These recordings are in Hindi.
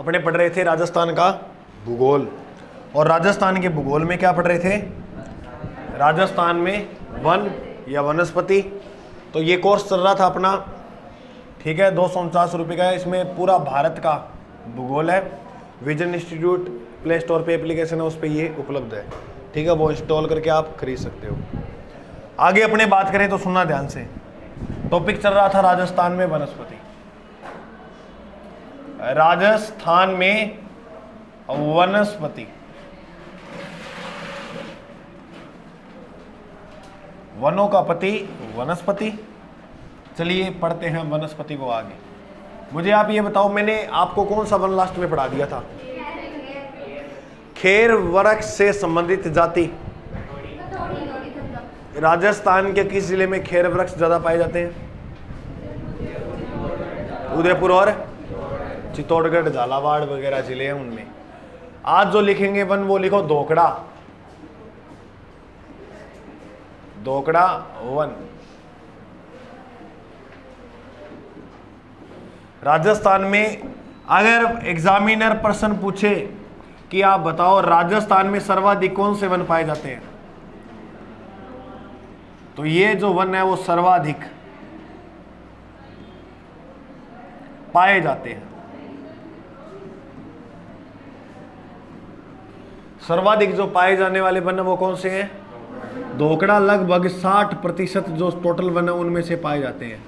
अपने पढ़ रहे थे राजस्थान का भूगोल, और राजस्थान के भूगोल में क्या पढ़ रहे थे? राजस्थान में वन या वनस्पति। तो ये कोर्स चल रहा था अपना, ठीक है, 249 रुपये का है। इसमें पूरा भारत का भूगोल है। विजन इंस्टीट्यूट प्ले स्टोर पे एप्लीकेशन है, उस पर ये उपलब्ध है, ठीक है, वो इंस्टॉल करके आप खरीद सकते हो। आगे अपने बात करें तो सुनना ध्यान से। टॉपिक चल रहा था राजस्थान में वनस्पति। राजस्थान में वनस्पति, वनों का पति वनस्पति। चलिए पढ़ते हैं वनस्पति को आगे। मुझे आप ये बताओ, मैंने आपको कौन सा वन लास्ट में पढ़ा दिया था? खेर वृक्ष से संबंधित जाति। राजस्थान के किस जिले में खेर वृक्ष ज्यादा पाए जाते हैं? उदयपुर और चित्तौड़गढ़, झालावाड़ वगैरह जिले हैं उनमें। आज जो लिखेंगे वन वो लिखो धोकड़ा, धोकड़ा वन। राजस्थान में अगर एग्जामिनर प्रश्न पूछे कि आप बताओ राजस्थान में सर्वाधिक कौन से वन पाए जाते हैं, तो ये जो वन है वो सर्वाधिक पाए जाते हैं। सर्वाधिक जो पाए जाने वाले वन वो कौन से हैं? धोकड़ा। लगभग 60% जो टोटल वन है उनमें से पाए जाते हैं।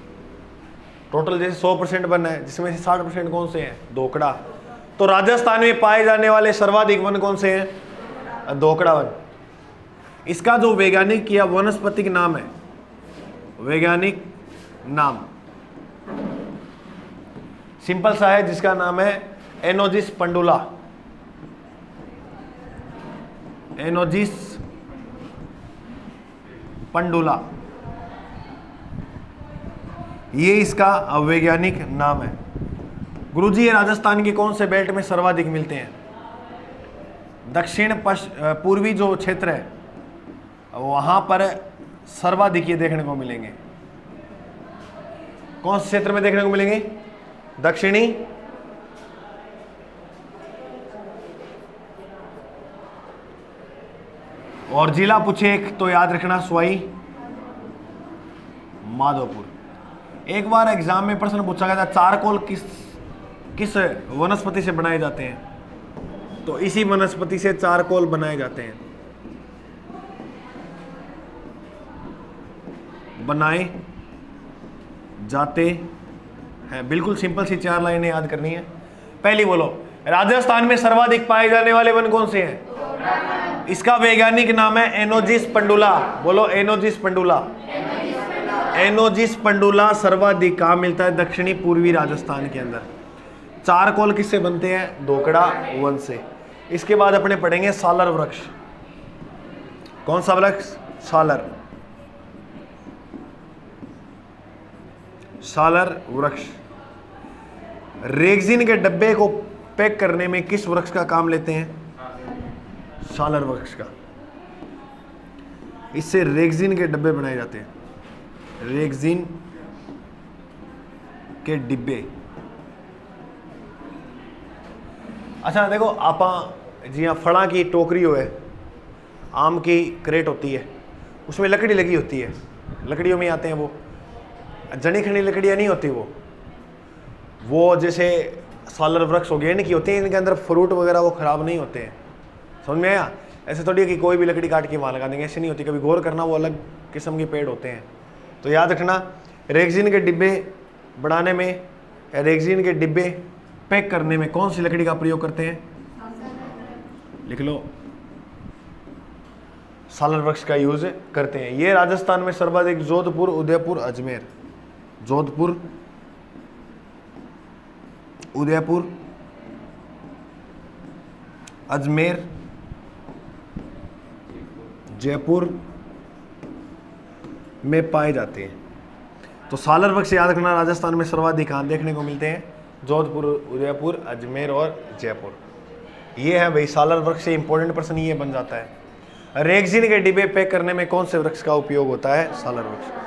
टोटल जैसे 100% वन है, जिसमें से 60% कौन से हैं? धोकड़ा। तो राजस्थान में पाए जाने वाले सर्वाधिक वन कौन से हैं? धोकड़ा वन। इसका जो वैज्ञानिक या वनस्पतिक नाम है, वैज्ञानिक नाम सिंपल सा है, जिसका नाम है एनोजिस पंडुला। एनोजिस पंडुला, ये इसका वैज्ञानिक नाम है। गुरुजी, ये राजस्थान के कौन से बेल्ट में सर्वाधिक मिलते हैं? दक्षिण पूर्वी जो क्षेत्र है वहां पर सर्वाधिक ये देखने को मिलेंगे। कौन से क्षेत्र में देखने को मिलेंगे? दक्षिणी, और जिला पूछे एक तो याद रखना सवाई माधोपुर। एक बार एग्जाम में प्रश्न पूछा गया था चारकोल किस वनस्पति से बनाए जाते हैं, तो इसी वनस्पति से चारकोल बनाए जाते हैं, बनाए जाते हैं। बिल्कुल सिंपल सी 4 लाइनें याद करनी है। पहली बोलो, राजस्थान में सर्वाधिक पाए जाने वाले वन कौन से हैं? इसका वैज्ञानिक नाम है एनोजिस पंडुला। बोलो एनोजिस पंडुला। एनोजिस पंडुला सर्वाधिक कहाँ मिलता है? दक्षिणी पूर्वी राजस्थान के अंदर। चारकोल किससे बनते हैं? धोकड़ा वन से। इसके बाद अपने पढ़ेंगे सालर वृक्ष। कौन सा वृक्ष? सालर। सालर वृक्ष। रेगजिन के डब्बे को पैक करने में किस वृक्ष का काम लेते हैं? सालर वृक्ष का। इससे रेगजिन के डब्बे बनाए जाते हैं। रेगजिन के डिब्बे। अच्छा देखो, आप जी हाँ, फड़ा की टोकरी हो है, आम की क्रेट होती है, उसमें लकड़ी लगी होती है, लकड़ियों में आते हैं वो जनी खनी लकड़ियाँ नहीं होती, वो जैसे सालर वृक्ष हो गए इनकी होती हैं, इनके अंदर फ्रूट वगैरह वो खराब नहीं होते हैं। समझ में आया? ऐसे थोड़ी है कि कोई भी लकड़ी काट के वहाँ लगा देंगे, ऐसे नहीं होती। कभी गौर करना, वो अलग किस्म के पेड़ होते हैं। तो याद रखना, रेगजिन के डिब्बे बनाने में, रेगजिन के डिब्बे पैक करने में कौन सी लकड़ी का प्रयोग करते हैं? लिख लो, सालर वृक्ष का यूज करते हैं। ये राजस्थान में सर्वाधिक जोधपुर, उदयपुर, अजमेर। जोधपुर, उदयपुर, अजमेर, जयपुर में पाए जाते हैं। तो सालर वृक्ष याद रखना, राजस्थान में सर्वाधिक कहाँ देखने को मिलते हैं? जोधपुर, उदयपुर, अजमेर और जयपुर। ये है भाई सालर वृक्ष से इंपॉर्टेंट प्रश्न ये बन जाता है। रेगजिन के डिब्बे पैक करने में कौन से वृक्ष का उपयोग होता है? सालर वृक्ष।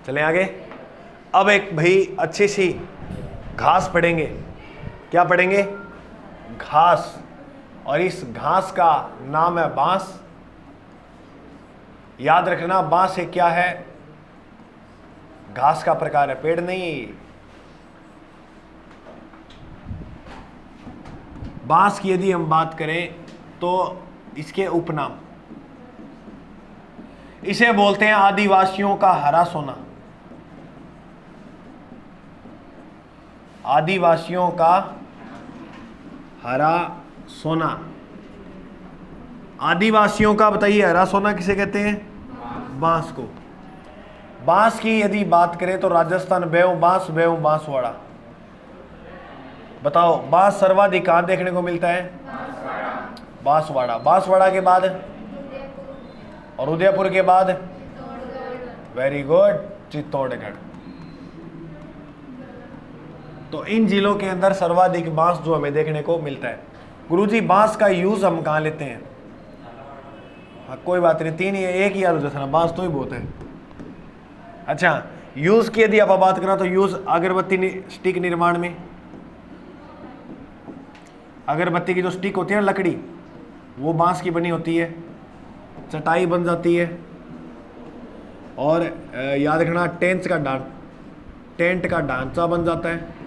चलें आगे। अब एक भाई अच्छी सी घास पढ़ेंगे। क्या पढ़ेंगे? घास। और इस घास का नाम है बांस। याद रखना बांस एक क्या है? घास का प्रकार है, पेड़ नहीं। बांस की यदि हम बात करें तो इसके उपनाम, इसे बोलते हैं आदिवासियों का हरा सोना। आदिवासियों का हरा सोना। आदिवासियों का बताइए हरा सोना किसे कहते हैं? बांस को। बांस की यदि बात करें तो राजस्थान बेव बांस, बेव बांसवाड़ा। बताओ बांस सर्वाधिक कहां देखने को मिलता है? बांसवाड़ा। बांसवाड़ा के बाद और उदयपुर के बाद वेरी गुड, चित्तौड़गढ़। तो इन जिलों के अंदर सर्वाधिक बांस जो हमें देखने को मिलता है। गुरुजी बांस का यूज हम कहां लेते हैं? हाँ, कोई बात नहीं, तीन ही एक ही याद रखना, बांस तो ही बहुत है। अच्छा, यूज की यदि आप बात करें तो यूज अगरबत्ती स्टिक निर्माण में। अगरबत्ती की जो स्टिक होती है ना, लकड़ी, वो बांस की बनी होती है, चटाई बन जाती है। और याद रखना टेंट का ढांचा बन जाता है।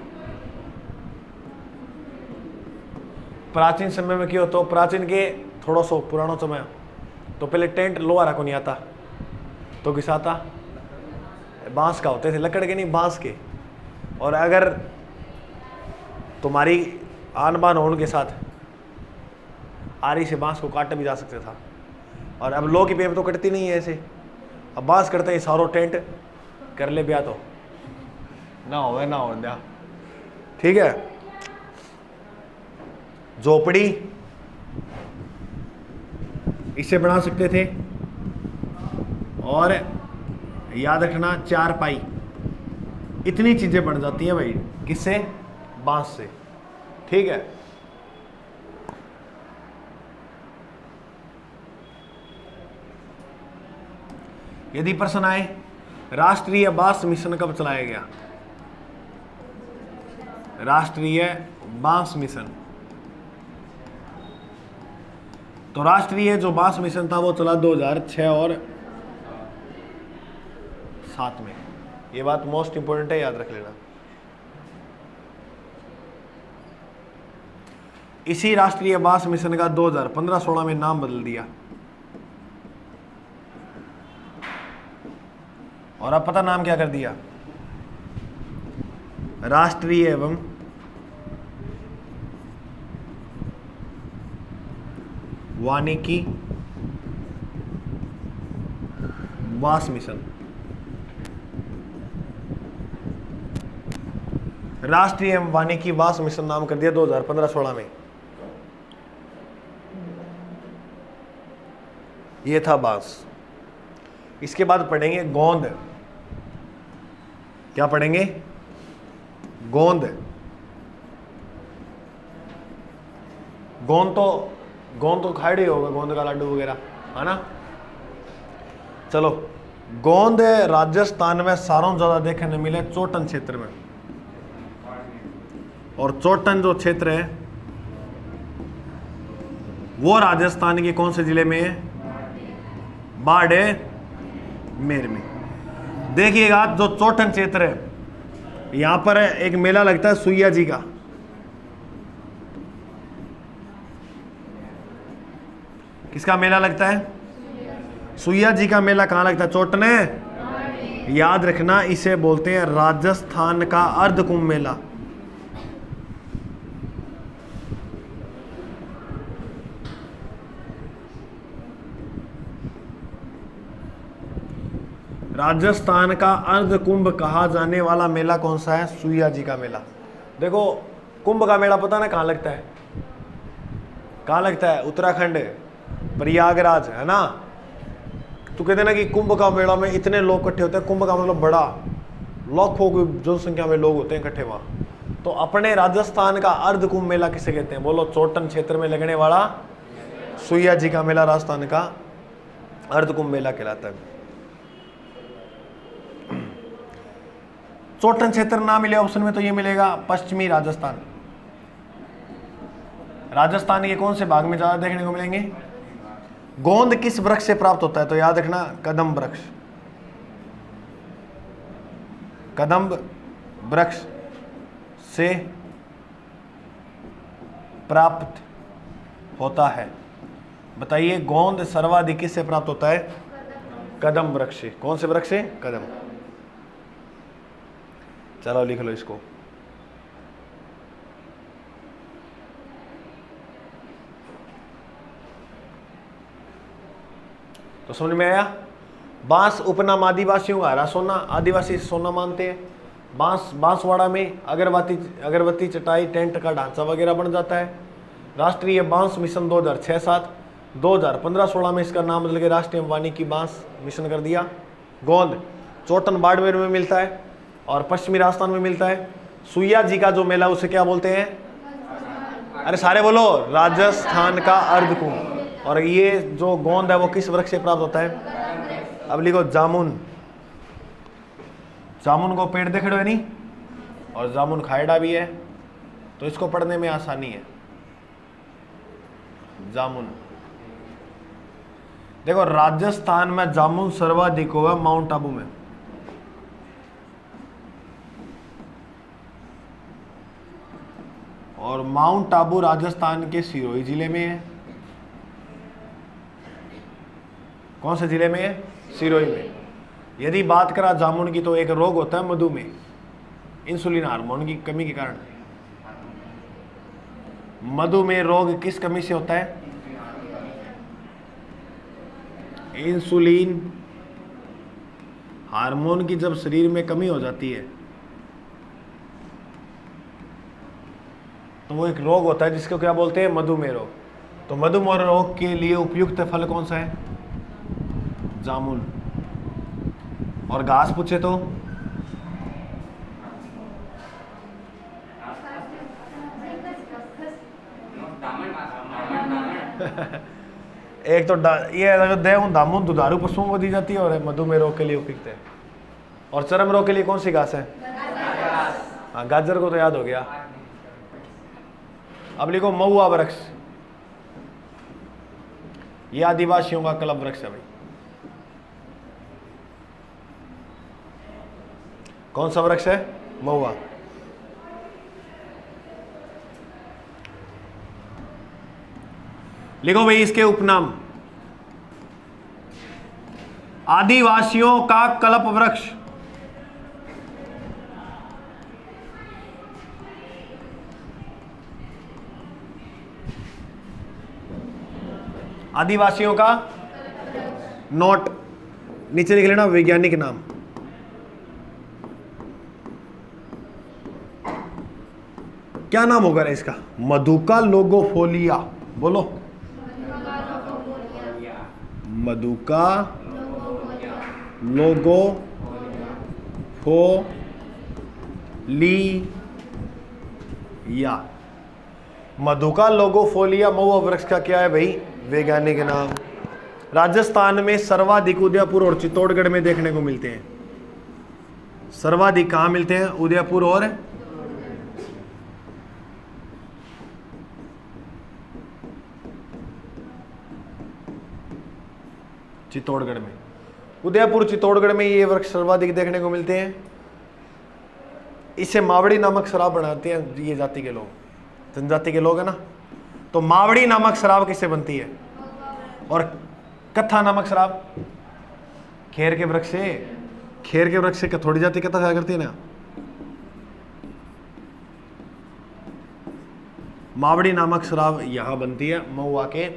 प्राचीन समय में क्या होता है? प्राचीन के थोड़ा सा पुराना समय तो पहले टेंट लोहारा को नहीं आता, तो किस आता? बांस का होते थे, लकड़ के नहीं, बांस के। और अगर तुम्हारी आन बान होने के साथ आरी से बांस को काटा भी जा सकता था। और अब लोह की पेप तो कटती नहीं है ऐसे, अब बांस करते हैं सारो टेंट कर ले ब्याह तो ना हो ना हो ब्याह। ठीक है। झोपड़ी इसे बना सकते थे। और याद रखना चारपाई, इतनी चीजें बन जाती हैं भाई किससे? बांस से। ठीक है। यदि प्रश्न आए राष्ट्रीय बांस मिशन कब चलाया गया? राष्ट्रीय बांस मिशन, तो राष्ट्रीय जो बांस मिशन था वो चला 2006 और 7 में। ये बात मोस्ट इंपोर्टेंट है, याद रख लेना। इसी राष्ट्रीय बांस मिशन का 2015-16 में नाम बदल दिया। और अब पता नाम क्या कर दिया? राष्ट्रीय एवं वानिकी बांस मिशन। राष्ट्रीय एवं वानिकी बांस मिशन नाम कर दिया 2015-16 में। ये था बांस। इसके बाद पढ़ेंगे गोंद। क्या पढ़ेंगे? गोंद। गोंद तो खाई होगा, गोंद का लड्डू वगैरह, है ना। चलो, गोंद राजस्थान में सारों ज्यादा देखने मिले चोटन क्षेत्र में। और चोटन जो क्षेत्र है वो राजस्थान के कौन से जिले में है? बाड़मेर में। देखिएगा जो चोटन क्षेत्र है, यहां पर एक मेला लगता है सुइया जी का। किसका मेला लगता है? सुइया जी का मेला कहां लगता है? चोटने। याद रखना, इसे बोलते हैं राजस्थान का अर्ध कुंभ मेला। राजस्थान का अर्ध कुंभ कहा जाने वाला मेला कौन सा है? सुइया जी का मेला। देखो, कुंभ का मेला पता ना कहां लगता है? कहां लगता है? उत्तराखंड, प्रयागराज, है ना। तो कहते ना कि कुंभ का मेला में इतने लोग इकट्ठे होते हैं। कुंभ का मतलब बड़ा, लाखों की जनसंख्या में लोग होते हैं इकट्ठे वहां। तो अपने राजस्थान का अर्ध कुंभ मेला किसे कहते हैं? बोलो। चोटन क्षेत्र में लगने वाला सुइया जी का मेला राजस्थान का अर्ध कुंभ मेला कहलाता है। चोटन क्षेत्र ना मिले ऑप्शन में तो ये मिलेगा पश्चिमी राजस्थान। राजस्थान के कौन से भाग में ज्यादा देखने को मिलेंगे? गोंद किस वृक्ष से प्राप्त होता है? तो याद रखना कदम वृक्ष। कदम्ब वृक्ष से प्राप्त होता है। बताइए गोंद सर्वाधिक किससे प्राप्त होता है? कदम वृक्ष से। कौन से वृक्ष से? कदम। चलो लिख लो इसको। तो समझ में आया? बांस उपनाम आदिवासियों का हरा सोना, आदिवासी सोना मानते हैं। बांसवाड़ा में अगरबत्ती चटाई टेंट का ढांचा वगैरह बन जाता है। राष्ट्रीय बांस मिशन 2006-7 2015-16 में इसका नाम बदल के राष्ट्रीय वानिकी बांस मिशन कर दिया। गोंद चोटन बाड़मेर में मिलता है और पश्चिमी राजस्थान में मिलता है। सुइया जी का जो मेला उसे क्या बोलते हैं? अरे सारे बोलो, राजस्थान का अर्धकुंभ। और ये जो गोंद है वो किस वृक्ष से प्राप्त होता है? अब लिखो जामुन। जामुन को पेड़ देख रहे हो नहीं, और जामुन खाएड़ा भी है, तो इसको पढ़ने में आसानी है। जामुन देखो, राजस्थान में जामुन सर्वाधिक हुआ माउंट आबू में। और माउंट आबू राजस्थान के सिरोही जिले में है। कौन से जिले में है? सिरोही में। यदि बात करा जामुन की तो एक रोग होता है मधुमेह, इंसुलिन हार्मोन की कमी के कारण। मधुमेह रोग किस कमी से होता है? इंसुलिन हार्मोन की जब शरीर में कमी हो जाती है तो वो एक रोग होता है जिसको क्या बोलते हैं? मधुमेह रोग। तो मधुमेह रोग के लिए उपयुक्त फल कौन सा है? जामुन। और घास पूछे तो एक तो ये देव दामुन दुधारू पशुओं को दी जाती है और मधुमेह रोग के लिए उपयुक्त है। और चर्म रोग के लिए कौन सी घास है? हाँ, गाजर को तो याद हो गया। अब लिखो महुआ वृक्ष। ये आदिवासियों का कलप वृक्ष है भाई। कौन सा वृक्ष है? महुआ। लिखो भाई इसके उपनाम। आदिवासियों का कल्प वृक्ष। आदिवासियों का नोट नीचे लिख लेना वैज्ञानिक नाम। क्या नाम होगा इसका? मधुका लोगोफोलिया। बोलो, मधुका लोगोफोलिया। मधुका लोगोफोलिया महुआ वृक्ष का क्या है भाई? वैज्ञानिक नाम। राजस्थान में सर्वाधिक उदयपुर और चित्तौड़गढ़ में देखने को मिलते हैं। सर्वाधिक कहां मिलते हैं? उदयपुर और चित्तौड़गढ़ में। उदयपुर चित्तौड़गढ़ में ये वृक्ष सर्वाधिक देखने को मिलते हैं। इसे मावड़ी नामक शराब बनाते हैं ये जाति के लोग, जनजाति के लोग है ना। तो मावड़ी नामक शराब किससे बनती है? और कत्था नामक शराब खेर के वृक्ष से। खेर के वृक्ष से थोड़ी जाति कत्था खाया करती है ना। मावड़ी नामक शराब यहां बनती है महुआ के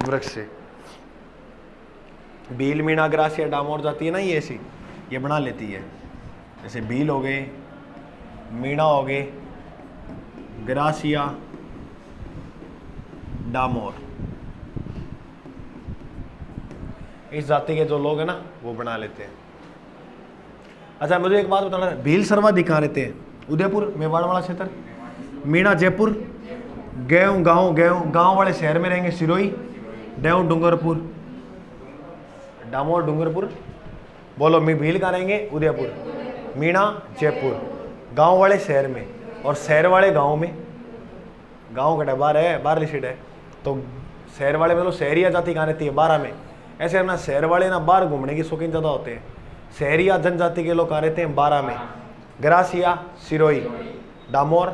वृक्ष से। भील, मीणा, ग्रासिया, डामोर जाती है ना, ये ऐसी ये बना लेती है। जैसे भील हो गए, मीणा हो गए, ग्रासिया, डामोर, इस जाति के जो लोग हैं ना वो बना लेते हैं। अच्छा मुझे एक बात बताना, भील सर्वाधिक कहाँ रहते हैं? उदयपुर, मेवाड़ वाला क्षेत्र। मीणा जयपुर, गांव वाले शहर में रहेंगे सिरोही, डेव डूंगरपुर, डामोर डूंगरपुर। बोलो, मैं भील कहाँ रहेंगे? उदयपुर, मीणा जयपुर, गांव वाले शहर में और शहर वाले गांव में। गांव कटा बाहर है, बाहरली साइड है, तो शहर वाले मतलब शहरिया जाति कहाँ रहती है, 12 में। ऐसे अपना शहर वाले ना बाहर घूमने की शौकीन ज़्यादा होते हैं। शहरिया जनजाति के लोग कहाँ रहते हैं, 12 में। गरासिया, सिरोही, डामोर।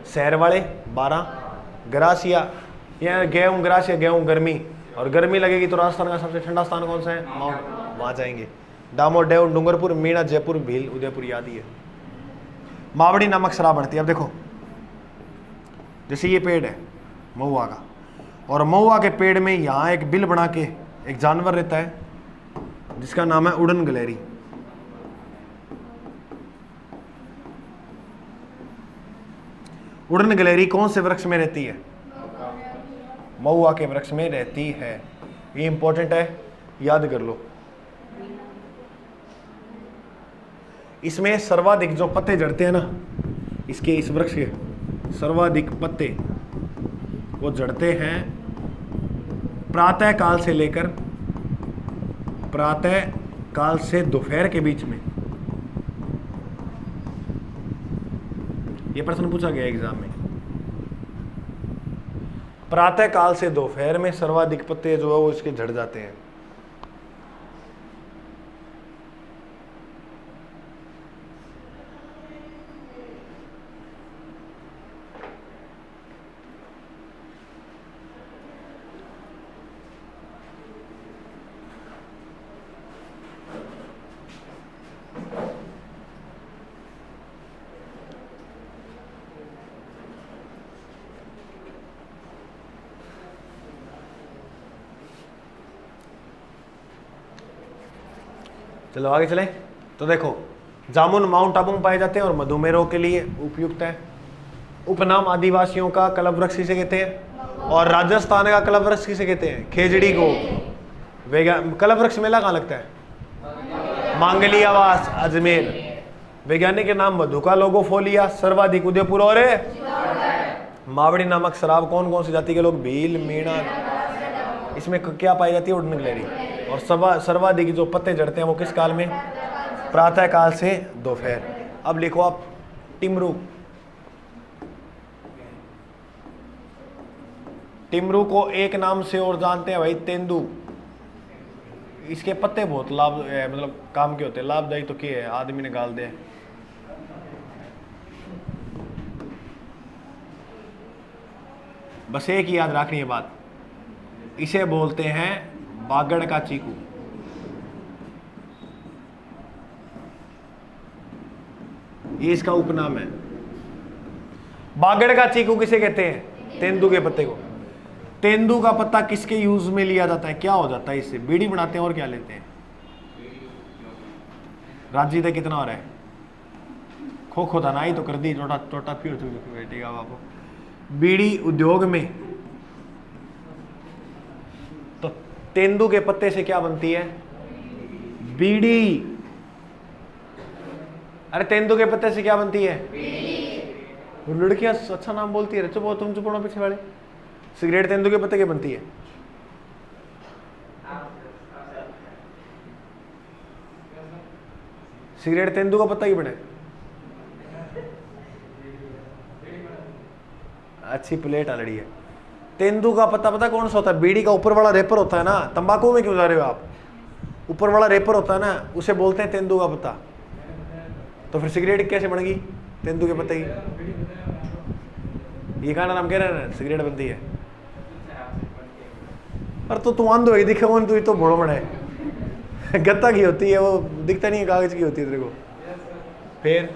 शहर वाले 12, गरासिया, यहाँ गेहूँ, गरासिया गेहूँ, गर्मी, और गर्मी लगेगी तो राजस्थान का सबसे ठंडा स्थान कौन सा है, माउंट, वहाँ जाएंगे। डामोर, डेव, डूंगरपुर, मीणा, जयपुर, भील, उदयपुर, याद ही है। मावड़ी नामक शराब बनती है। अब देखो, जैसे ये पेड़ है महुआ का, और महुआ के पेड़ में यहाँ एक बिल बना के एक जानवर रहता है जिसका नाम है उड़न गिलहरी। उड़न गिलहरी कौन से वृक्ष में रहती है, महुआ के वृक्ष में रहती है। ये इंपॉर्टेंट है, याद कर लो। इसमें सर्वाधिक जो पत्ते झड़ते हैं ना, इसके इस वृक्ष के सर्वाधिक पत्ते वो झड़ते हैं प्रातः काल से लेकर प्रातः काल से दोपहर के बीच में। ये प्रश्न पूछा गया एग्जाम में। प्रातः काल से दोपहर में सर्वाधिक पत्ते जो है वो इसके झड़ जाते हैं। चलो आगे चलें। तो देखो, जामुन माउंट आबू में पाए जाते हैं और मधुमेह रोग के लिए उपयुक्त है। उपनाम आदिवासियों का कलप वृक्ष किसे कहते हैं, और राजस्थान का कलप वृक्ष किसे कहते हैं, खेजड़ी को। कलप वृक्ष मेला कहाँ लगता है, मांगली आवास, अजमेर। वैज्ञानिक के नाम मधुका लोगोफोलिया, सर्वाधिक उदयपुर और मावड़ी नामक शराब कौन कौन सी जाति के लोग, भील, मीणा। इसमें क्या पाई जाती है, उड़न गिलहरी। और सर्वाधिक जो पत्ते झड़ते हैं वो किस काल में, प्रातः काल से दोपहर। अब लिखो आप टिमरू। टिमरू को एक नाम से और जानते हैं भाई, तेंदू। इसके पत्ते बहुत लाभ मतलब काम के होते हैं, लाभदायी तो क्या है, आदमी ने गाल दे। बस एक ही याद रखनी है बात, इसे बोलते हैं बागड़ का चीकू। ये इसका उपनाम है। बागड़ का चीकू किसे कहते हैं, तेंदू के पत्ते को। तेंदू का पत्ता किसके यूज में लिया जाता है, क्या हो जाता है इससे, बीड़ी बनाते हैं और क्या लेते हैं। राजी तक कितना हो रहा है, खो खो था ना, ही तो कर दी टोटा टोटा फिर बैठेगा बाबू। बीड़ी उद्योग में तो तेंदू के पत्ते से क्या बनती है, बीड़ी। अरे तेंदू के पत्ते से क्या बनती है, बीड़ी। लड़कियां अच्छा नाम बोलती है, चुप तुम चुप पड़ो पीछे वाले। सिगरेट तेंदू के पत्ते की बनती है। सिगरेट तेंदू का पत्ता ही बने। अच्छी प्लेट आलड़ी है। तेंदू का पत्ता पता कौन सा होता है, बीड़ी का ऊपर वाला रेपर होता है ना। तंबाकू में क्यों जा रहे हो आप, ऊपर वाला रेपर होता है ना, उसे बोलते हैं तेंदू का पत्ता। तो फिर सिगरेट कैसे बन गई, तेंदू के पत्ते की। ये खाना नाम कह रहे हैं, सिगरेट बनती है। पर तो तू आंधो ही दिखे, तू तो बड़ो बड़ा है। गत्ता की होती है वो, दिखता नहीं है, कागज की होती है तेरे को। फिर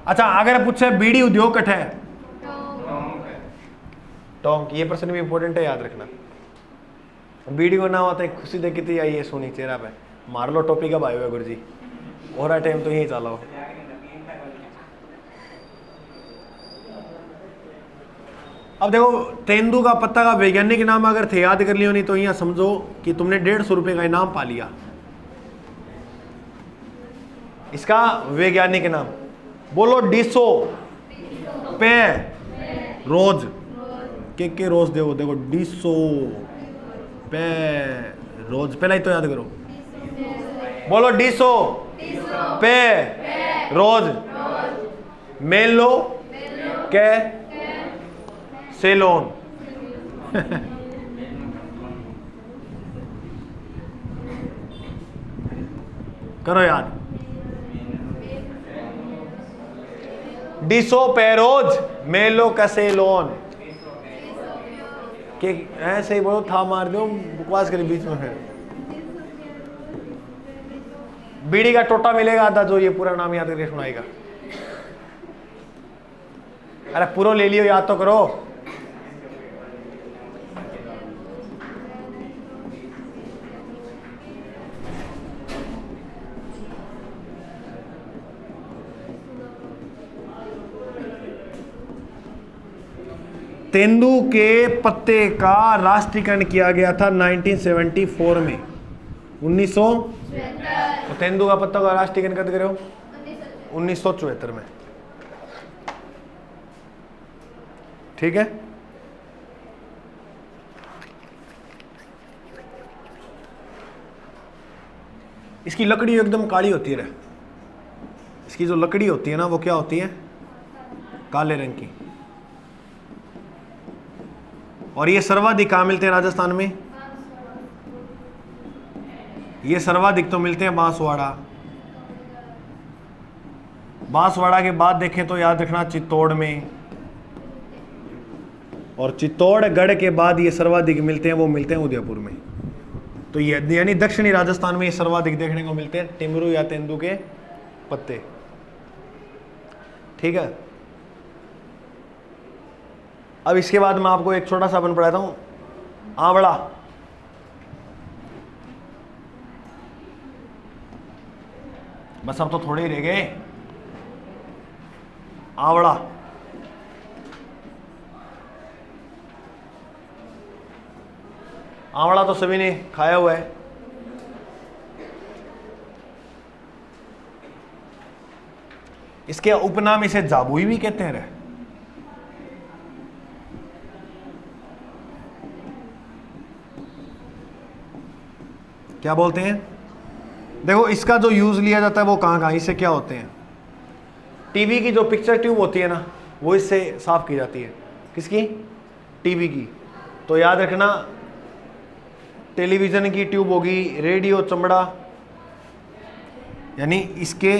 अच्छा, अगर पूछे बीड़ी उद्योग कट है, टोंक। ये प्रश्न भी इंपॉर्टेंट है, याद रखना। बीड़ी को ना होता है खुशी देख कितनी आई है सोनी चेहरा पे। मार लो टोपी का भाई हुआ गुरु जी, और टाइम तो यही चला हो। अब देखो, तेंदू का पत्ता का वैज्ञानिक नाम अगर थे याद कर लियो नहीं तो यहाँ समझो कि तुमने 150 रुपए का इनाम पा लिया। इसका वैज्ञानिक नाम बोलो, डिसो पे रोज के रोज देखो देखो, डिसो पे रोज, पहला ही तो याद करो, बोलो डिसो पे रोज मेलो के सेलोन। करो याद। डिसोपेरोज मेलो कैसेलोन के ऐसे ही बोलो, था मार दो, बकवास करी बीच में। फिर बीड़ी का टोटा मिलेगा आधा, जो ये पूरा नाम याद करके सुनाएगा। अरे पूरा ले लियो, याद तो करो। तेंदू के पत्ते का राष्ट्रीयकरण किया गया था 1974 में। 1900 तो तेंदू का पत्ता का राष्ट्रीयकरण कब करे हो? 1974 में। ठीक है। इसकी लकड़ी एकदम काली होती है। इसकी जो लकड़ी होती है ना, वो क्या होती है? काले रंग की। और ये सर्वाधिक कहाँ मिलते हैं? राजस्थान में। ये सर्वाधिक तो मिलते हैं बांसवाड़ा। बांसवाड़ा के बाद देखें तो याद रखना चित्तौड़ में, और चित्तौड़गढ़ के बाद ये सर्वाधिक मिलते हैं, वो मिलते हैं उदयपुर में। तो ये यानी दक्षिणी राजस्थान में ये सर्वाधिक देखने को मिलते हैं टिमरू या तेंदू के पत्ते। ठीक है। अब इसके बाद मैं आपको एक छोटा सा अपन पढ़ाता हूं, आंवला। बस अब तो थोड़े ही रह गए। आंवला आंवला तो सभी ने खाया हुआ है। इसके उपनाम इसे जाबुई भी कहते हैं। क्या बोलते हैं? देखो इसका जो यूज लिया जाता है वो कहाँ कहाँ, इससे क्या होते हैं? टीवी की जो पिक्चर ट्यूब होती है ना, वो इससे साफ की जाती है। किसकी? टीवी की। तो याद रखना, टेलीविजन की ट्यूब होगी, रेडियो चमड़ा, यानी इसके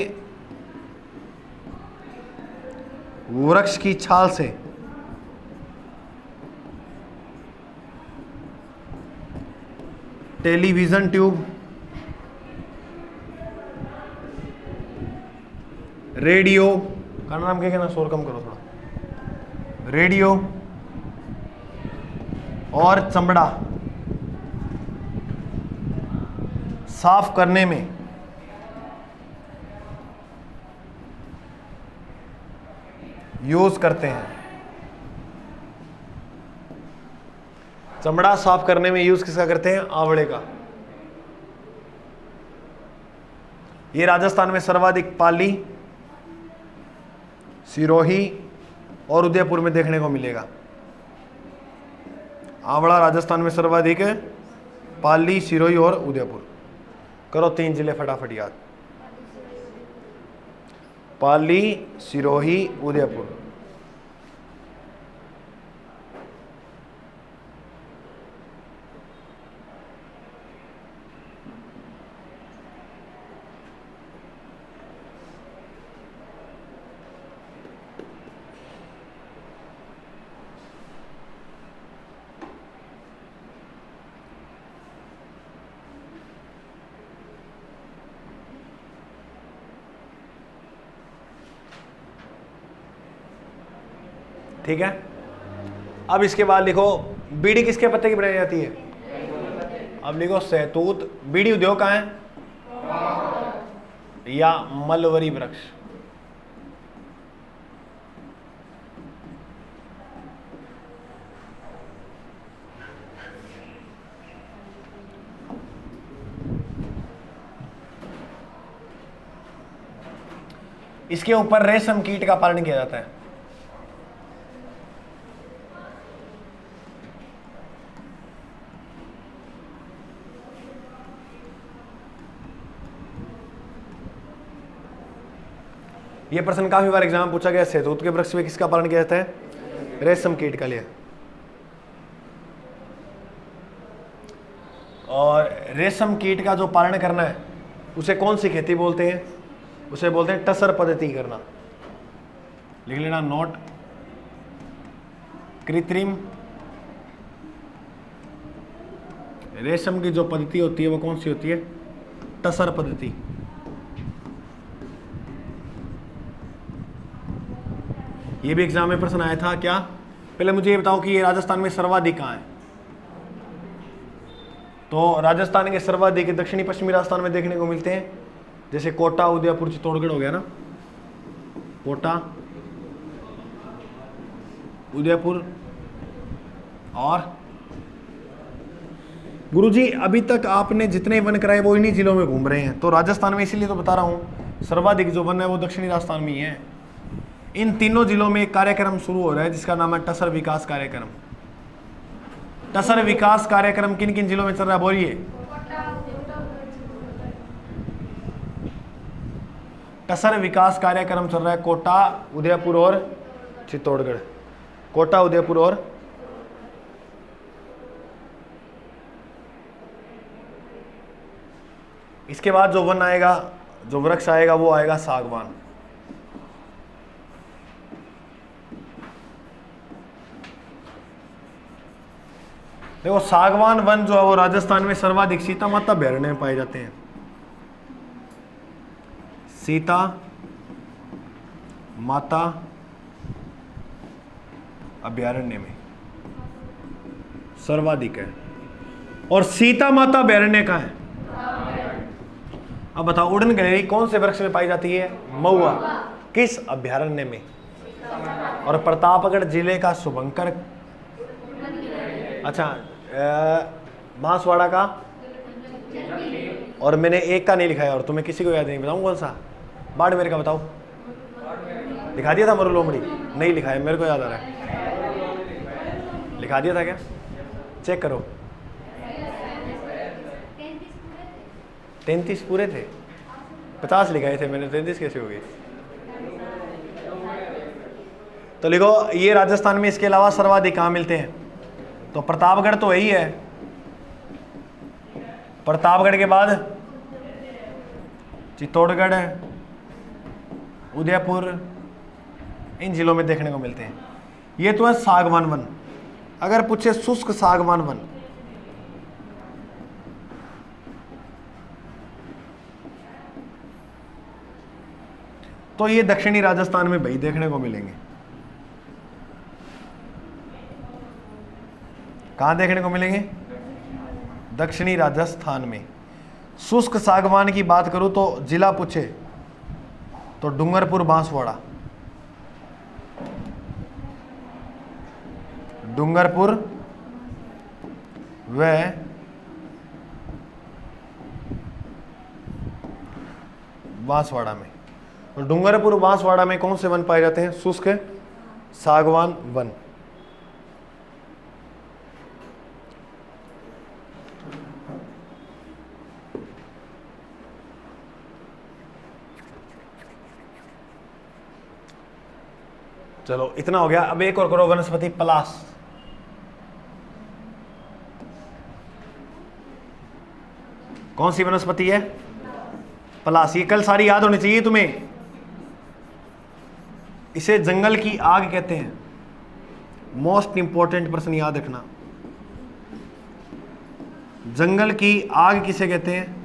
वृक्ष की छाल से टेलीविजन ट्यूब, रेडियो का नाम क्या कहना, शोर कम करो थोड़ा, रेडियो और चमड़ा साफ करने में यूज करते हैं। चमड़ा साफ करने में यूज किसका करते हैं? आंवले का। ये राजस्थान में सर्वाधिक पाली, सिरोही और उदयपुर में देखने को मिलेगा। आंवला राजस्थान में सर्वाधिक है, पाली, सिरोही और उदयपुर। करो 3 जिले फटाफट याद, पाली, सिरोही, उदयपुर। ठीक है। अब इसके बाद लिखो, बीड़ी किसके पत्ते की बनाई जाती है? अब लिखो सहतूत। बीड़ी उद्योग कहाँ है? या मलवरी वृक्ष। इसके ऊपर रेशम कीट का पालन किया जाता है। ये प्रश्न काफी बार एग्जाम में पूछा गया। शहतूत के वृक्ष में किसका पालन किया जाता है? रेशम कीट का लिया। और रेशम कीट का जो पालन करना है उसे कौन सी खेती बोलते हैं? उसे बोलते हैं टसर पद्धति करना। लिख लेना नोट। कृत्रिम रेशम की जो पद्धति होती है वो कौन सी होती है? टसर पद्धति। ये भी एग्जाम में प्रश्न आया था क्या? पहले मुझे ये बताओ कि ये राजस्थान में सर्वाधिक कहाँ है? तो राजस्थान के सर्वाधिक दक्षिणी पश्चिमी राजस्थान में देखने को मिलते हैं, जैसे कोटा, उदयपुर, चित्तौड़गढ़ हो गया ना। कोटा, उदयपुर और गुरुजी अभी तक आपने जितने वन कराए वो इन्हीं जिलों में घूम रहे हैं। तो राजस्थान में इसीलिए तो बता रहा हूँ सर्वाधिक जो वन है वो दक्षिणी राजस्थान में ही है। इन तीनों जिलों में एक कार्यक्रम शुरू हो रहा है जिसका नाम है टसर विकास कार्यक्रम। टसर विकास कार्यक्रम किन किन जिलों में चल रहा है बोलिए? टसर विकास कार्यक्रम चल रहा है कोटा, उदयपुर और चित्तौड़गढ़। कोटा, उदयपुर और इसके बाद जो वन आएगा, जो वृक्ष आएगा वो आएगा सागवान। देखो सागवान वन जो है वो राजस्थान में सर्वाधिक सीता माता अभ्यारण्य में पाए जाते हैं। सीता माता अभ्यारण्य में सर्वाधिक है। और सीता माता अभ्यारण्य का है। अब बताओ उड़न गिलहरी कौन से वृक्ष में पाई जाती है? महुआ। किस अभ्यारण्य में? और प्रतापगढ़ जिले का शुभंकर, अच्छा बांसवाड़ा का, और मैंने एक का नहीं लिखा है और तुम्हें किसी को याद नहीं, बताऊं कौन सा? बाड़मेर का बताओ। लिखा दिया था मरु लोमड़ी? नहीं लिखा है, मेरे को याद आ रहा है। लिखा दिया था क्या? चेक करो। 33 पूरे थे, 50 लिखाए थे मैंने, 33 कैसे हो गए? तो लिखो ये राजस्थान में इसके अलावा सर्वाधिक कहाँ मिलते हैं? तो प्रतापगढ़ तो यही है। प्रतापगढ़ के बाद चित्तौड़गढ़, उदयपुर, इन जिलों में देखने को मिलते हैं। ये तो है सागवान वन। अगर पूछे शुष्क सागवान वन, तो ये दक्षिणी राजस्थान में भाई देखने को मिलेंगे। कहां देखने को मिलेंगे? दक्षिणी राजस्थान में। शुष्क सागवान की बात करूं तो जिला पूछे तो डूंगरपुर, बांसवाड़ा। डूंगरपुर व बांसवाड़ा में। तो डूंगरपुर, बांसवाड़ा में कौन से वन पाए जाते हैं? शुष्क सागवान वन। चलो इतना हो गया। अब एक और करो, वनस्पति पलाश। कौन सी वनस्पति है? पलाश। ये कल सारी याद होनी चाहिए तुम्हें। इसे जंगल की आग कहते हैं। मोस्ट इंपॉर्टेंट प्रश्न याद रखना। जंगल की आग किसे कहते हैं?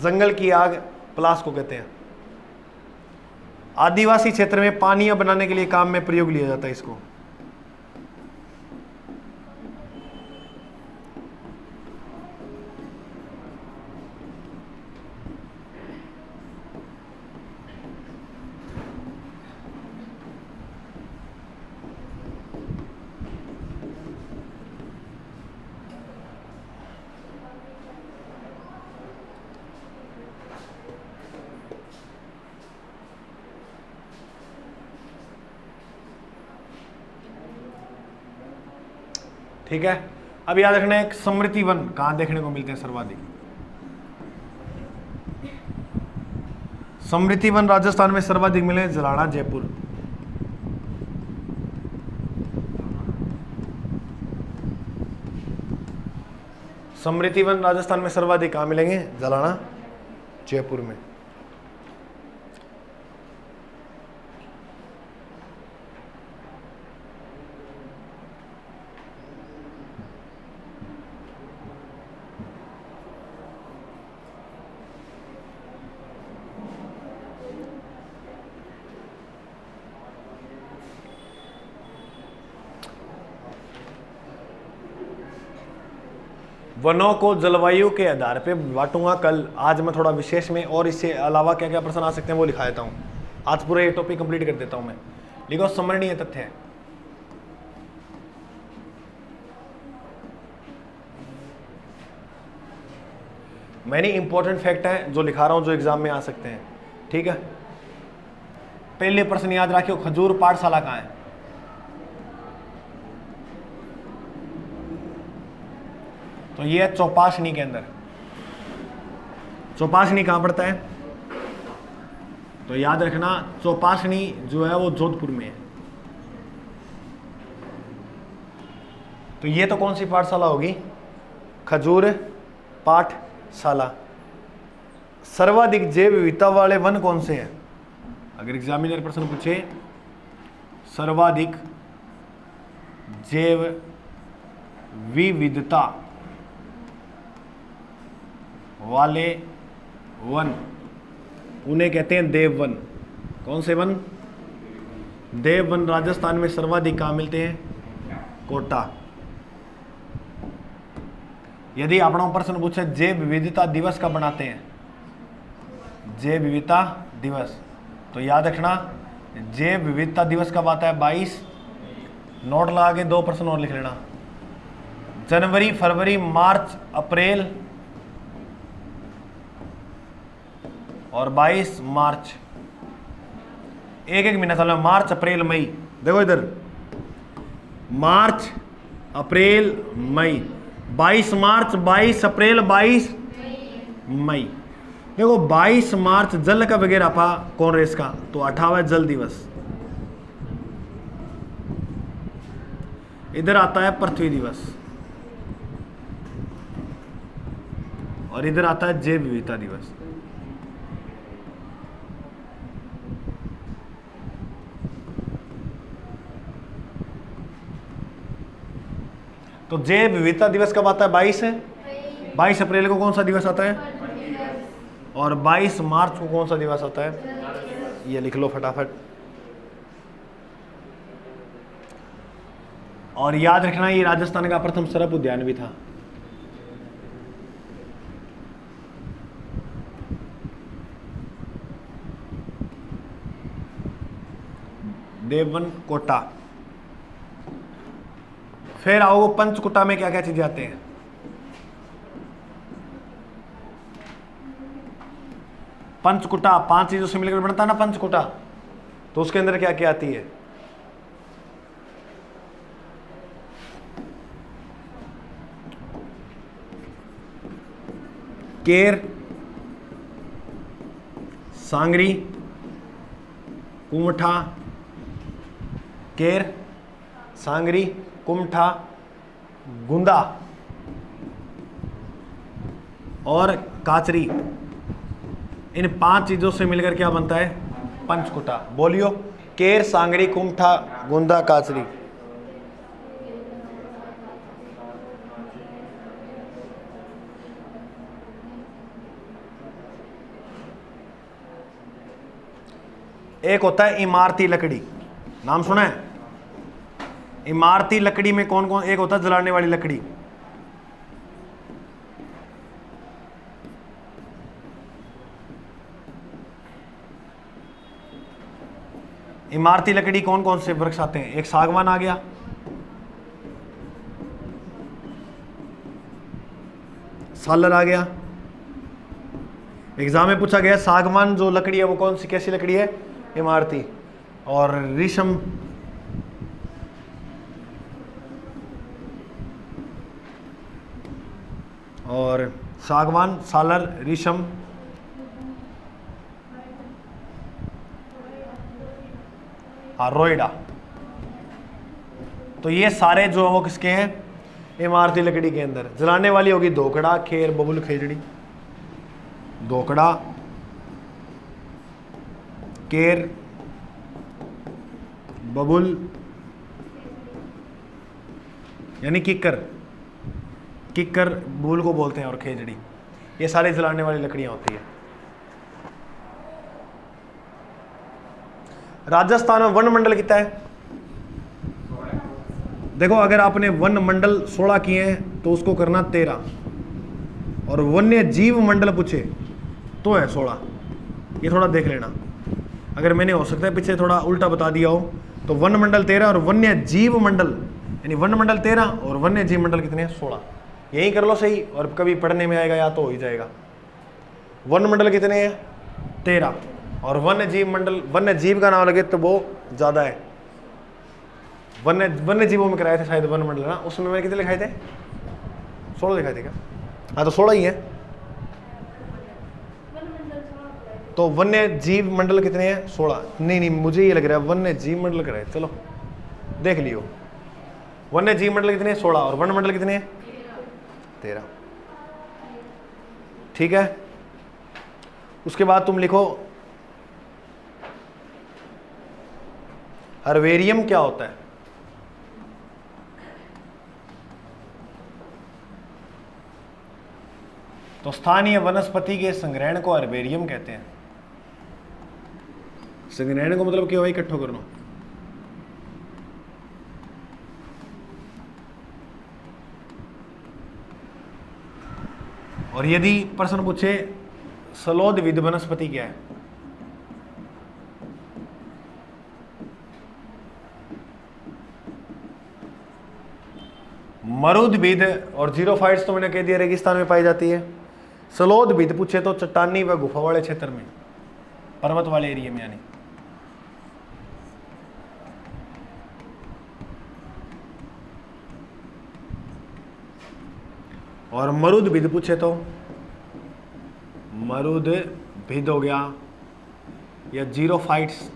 जंगल की आग पलाश को कहते हैं। आदिवासी क्षेत्र में पानियां बनाने के लिए काम में प्रयोग लिया जाता है इसको। ठीक है। अब याद रखना एक समृद्धि वन कहां देखने को मिलते हैं सर्वाधिक? समृद्धि वन राजस्थान में सर्वाधिक मिले, जलाना जयपुर। समृद्धि वन राजस्थान में सर्वाधिक कहाँ मिलेंगे? जलाना जयपुर में। वनों को जलवायु के आधार पे बांटूंगा कल। आज मैं थोड़ा विशेष में और इससे अलावा क्या क्या प्रश्न आ सकते हैं वो लिखा देता हूँ। आज पूरा ये टॉपिक कंप्लीट कर देता हूँ मैं। लिखो समरणीय तथ्य है। मैंने इंपॉर्टेंट फैक्ट है जो लिखा रहा हूँ, जो एग्जाम में आ सकते हैं। ठीक है, पहले प्रश्न याद रखियो, खजूर पाठशाला कहाँ है? तो ये है चौपाशनी के अंदर। चौपाशनी कहाँ पड़ता है? तो याद रखना चौपाशनी जो है वो जोधपुर में है। तो ये तो कौन सी पाठशाला होगी? खजूर पाठशाला। सर्वाधिक जैव विविधता वाले वन कौन से हैं? अगर एग्जामिनर प्रश्न पूछे सर्वाधिक जैव विविधता वाले वन, उन्हें कहते हैं देव वन। कौन से वन? देव वन राजस्थान में सर्वाधिक कहाँ मिलते हैं? कोटा। यदि अपना प्रश्न पूछे जैव विविधता दिवस कब बनाते हैं? जैव विविधता दिवस, तो याद रखना जैव विविधता दिवस कब आता है? 22। नोट लगा के 2 प्रश्न और लिख लेना। जनवरी, फरवरी, मार्च, अप्रैल और 22 मार्च। एक एक महीना चलो, मार्च, अप्रैल, मई। देखो इधर, मार्च, अप्रैल, मई। 22 मार्च, 22 अप्रैल, 22 मई। देखो 22 मार्च जल का वगैरह पा कौन रेस का? तो 28 जल दिवस। इधर आता है पृथ्वी दिवस और इधर आता है जैव विविधता दिवस। तो जैव विविधता दिवस कब आता है? 22 है। 22 अप्रैल को कौन सा दिवस आता है? और 22 मार्च को कौन सा दिवस आता है? ये लिख लो फटाफट। और याद रखना ये राजस्थान का प्रथम सरप उद्यान भी था। देववन कोटा। फिर आओ पंचकुटा में क्या क्या चीजें आते हैं? पंचकुटा 5 चीजों से मिलकर बनता है ना पंचकुटा, तो उसके अंदर क्या क्या आती है? केर, सांगरी, कुमठा। केर, सांगरी, कुमठा, गुंदा और काचरी। इन 5 चीजों से मिलकर क्या बनता है? पंचकुटा। बोलियो, केर, सांगरी, कुमठा, गुंदा, काचरी। एक होता है इमारती लकड़ी, नाम सुना है? इमारती लकड़ी में कौन कौन? एक होता है जलाने वाली लकड़ी, इमारती लकड़ी कौन कौन से वृक्ष आते हैं? एक सागवान आ गया, सालर आ गया। एग्जाम में पूछा गया सागवान जो लकड़ी है वो कौन सी कैसी लकड़ी है? इमारती। और रेशम, और सागवान, सालर, रेशम हाँ रोइडा। तो ये सारे जो है वो किसके हैं, इमारती लकड़ी के अंदर। जलाने वाली होगी धोकड़ा, खेर, बबुल, खेजड़ी। धोकड़ा, केर, बबुल यानी किक्कर, किक्कर बबुल को बोलते हैं, और खेजड़ी, ये सारे जलाने वाली लकड़ियां होती है। राजस्थान में वन मंडल कितना है? देखो अगर आपने वन मंडल 16 किए हैं तो उसको करना 13, और वन्य जीव मंडल पूछे तो है 16। ये थोड़ा देख लेना, अगर मैंने हो सकता है पीछे थोड़ा उल्टा बता दिया हो। तो वन मंडल 13 और वन्य जीव मंडल, यानी वन मंडल 13 और वन्य जीव मंडल कितने हैं? 16। यही कर लो सही, और कभी पढ़ने में आएगा या तो हो ही जाएगा। वन मंडल कितने हैं? 13, और वन्य जीव मंडल, वन्य जीव का नाम लगे तो वो ज्यादा है। वन्य जीवों में कराए थे शायद वन मंडल ना, उसमें मैंने कितने लिखाए थे? 16 लिखाए थे क्या? हाँ तो 16 ही है। तो वन्य जीव मंडल कितने हैं? 16। नहीं मुझे ये लग रहा है वन्य जीव मंडल कराए, चलो देख लियो। वन्य जीव मंडल कितने हैं? 16, और वन मंडल कितने हैं? 13। ठीक है। उसके बाद तुम लिखो हर्बेरियम क्या होता है? तो स्थानीय वनस्पति के संग्रहण को हर्बेरियम कहते हैं। संग्रहण को मतलब क्या, इकट्ठो करना। और यदि प्रश्न पूछे सलोदविद वनस्पति क्या है? मरुदभिद और जीरोफाइट्स तो मैंने कह दिया रेगिस्तान में पाई जाती है। सलोदभिद पूछे तो चट्टानी व गुफा वाले क्षेत्र में, पर्वत वाले एरिया में यानी। और मरुदभिद पूछे तो मरुदभिद हो गया, या जीरोफाइट्स,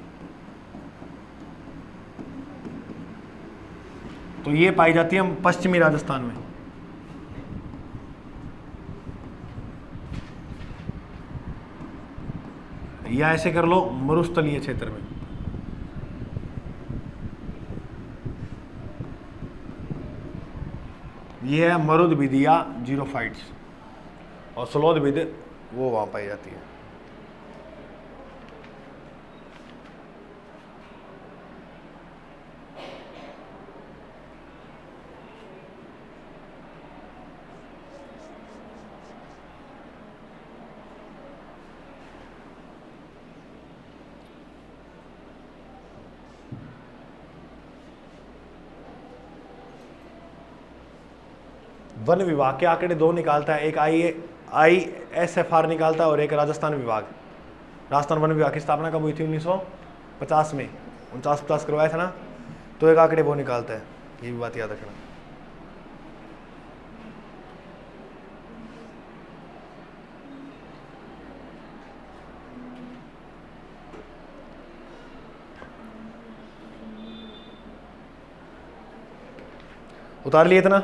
तो ये पाई जाती है पश्चिमी राजस्थान में। या ऐसे कर लो मरुस्थलीय क्षेत्र में। ये है मरुदभिद या जीरोफाइट्स, और सलोदभिद वो वहां पाई जाती है। वन विभाग के आंकड़े 2 निकालता है, एक ISFR निकालता है और एक राजस्थान विभाग। राजस्थान वन विभाग की स्थापना कब हुई थी? 1950 में, 49-50 करवाया था ना, तो एक आंकड़े वो निकालता है। ये भी बात याद रखना। उतार लिए इतना।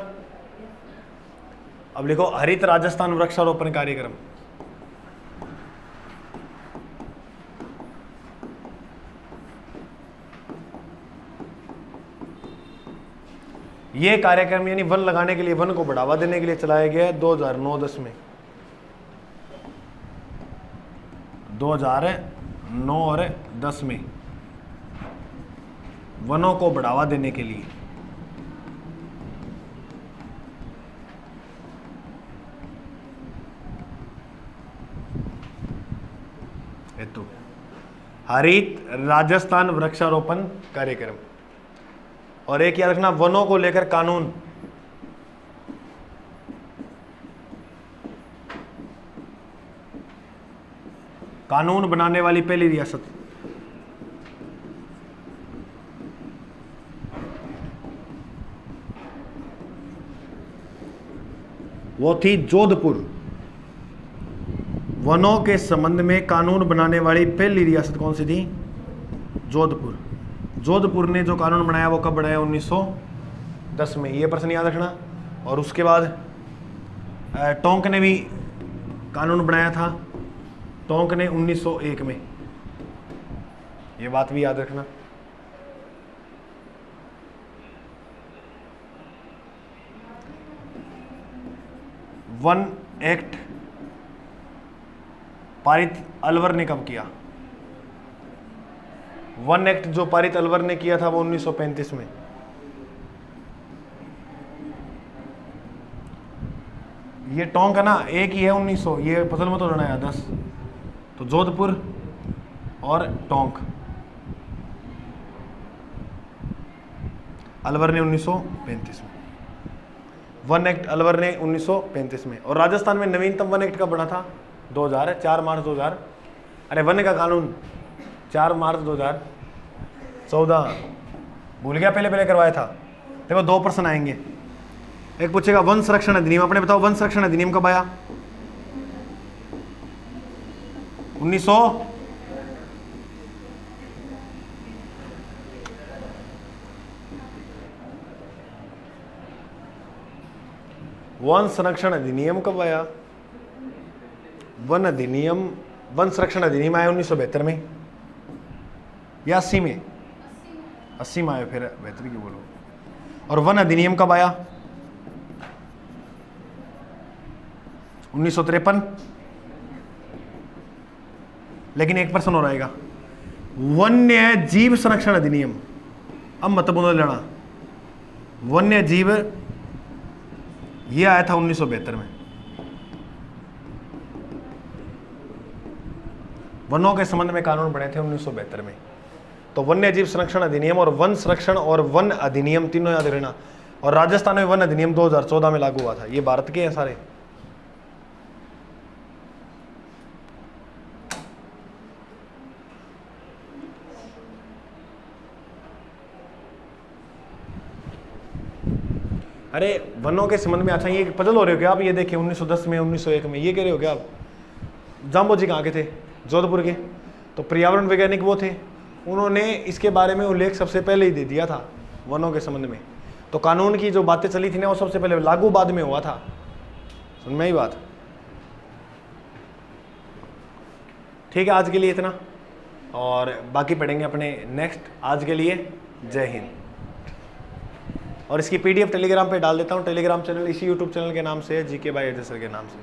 अब लिखो हरित राजस्थान वृक्षारोपण कार्यक्रम। ये कार्यक्रम यानी वन लगाने के लिए, वन को बढ़ावा देने के लिए चलाया गया है 2009-10 में। 2009 और 10 में वनों को बढ़ावा देने के लिए। हेतु हरित राजस्थान वृक्षारोपण कार्यक्रम। और एक याद रखना, वनों को लेकर कानून। कानून बनाने वाली पहली रियासत वो थी जोधपुर। वनों के संबंध में कानून बनाने वाली पहली रियासत कौन सी थी? जोधपुर। जोधपुर ने जो कानून बनाया वो कब बनाया? 1910 में, ये प्रश्न याद रखना। और उसके बाद टोंक ने भी कानून बनाया था, टोंक ने 1901 में, ये बात भी याद रखना। वन एक्ट पारित अलवर ने कब किया? वन एक्ट जो पारित अलवर ने किया था वो 1935 में। ये टोंक है ना, एक ही है 1900, ये पजल में तो रहना है 10, तो जोधपुर और टोंक, अलवर ने 1935 में। वन एक्ट अलवर ने 1935 में। और राजस्थान में नवीनतम वन एक्ट कब बना था? 2000, 4 मार्च 2000। अरे वन का कानून 4 मार्च 2014, भूल गया, पहले करवाया था। देखो 2 प्रश्न आएंगे, एक पूछेगा वन संरक्षण अधिनियम, अपने बताओ वन संरक्षण अधिनियम कब आया? 1900 वन संरक्षण अधिनियम कब आया? वन अधिनियम, वन संरक्षण अधिनियम आया 1972 में या 80 में? 80 में आया, फिर 72 की बोलो। और वन अधिनियम कब आया? 1953। लेकिन एक प्रश्न और आएगा, वन्य जीव संरक्षण अधिनियम, अब मत बोलो लेना, वन्य जीव ये आया था 1972 में। वनों के संबंध में कानून बने थे 1972 में। तो वन्य जीव संरक्षण अधिनियम और वन संरक्षण और वन अधिनियम तीनों याद रहना। और राजस्थान में वन अधिनियम 2014 में लागू हुआ था। ये भारत के हैं सारे। अरे वनों के संबंध में, अच्छा ये पजल हो रहे हो क्या आप? ये देखिए 1910 में, 1901 में, ये कह रहे हो क्या आप? जाम्बो जी कहाँ के थे? जोधपुर के। तो पर्यावरण वैज्ञानिक वो थे, उन्होंने इसके बारे में उल्लेख सबसे पहले ही दे दिया था वनों के संबंध में। तो कानून की जो बातें चली थी ना वो सबसे पहले, लागू बाद में हुआ था। सुन में ही बात। ठीक है, आज के लिए इतना, और बाकी पढ़ेंगे अपने नेक्स्ट। आज के लिए जय हिंद। और इसकी PDF टेलीग्राम पे डाल देता हूँ। टेलीग्राम चैनल इसी YouTube चैनल के नाम से है, GK बाय अजय सर के नाम से।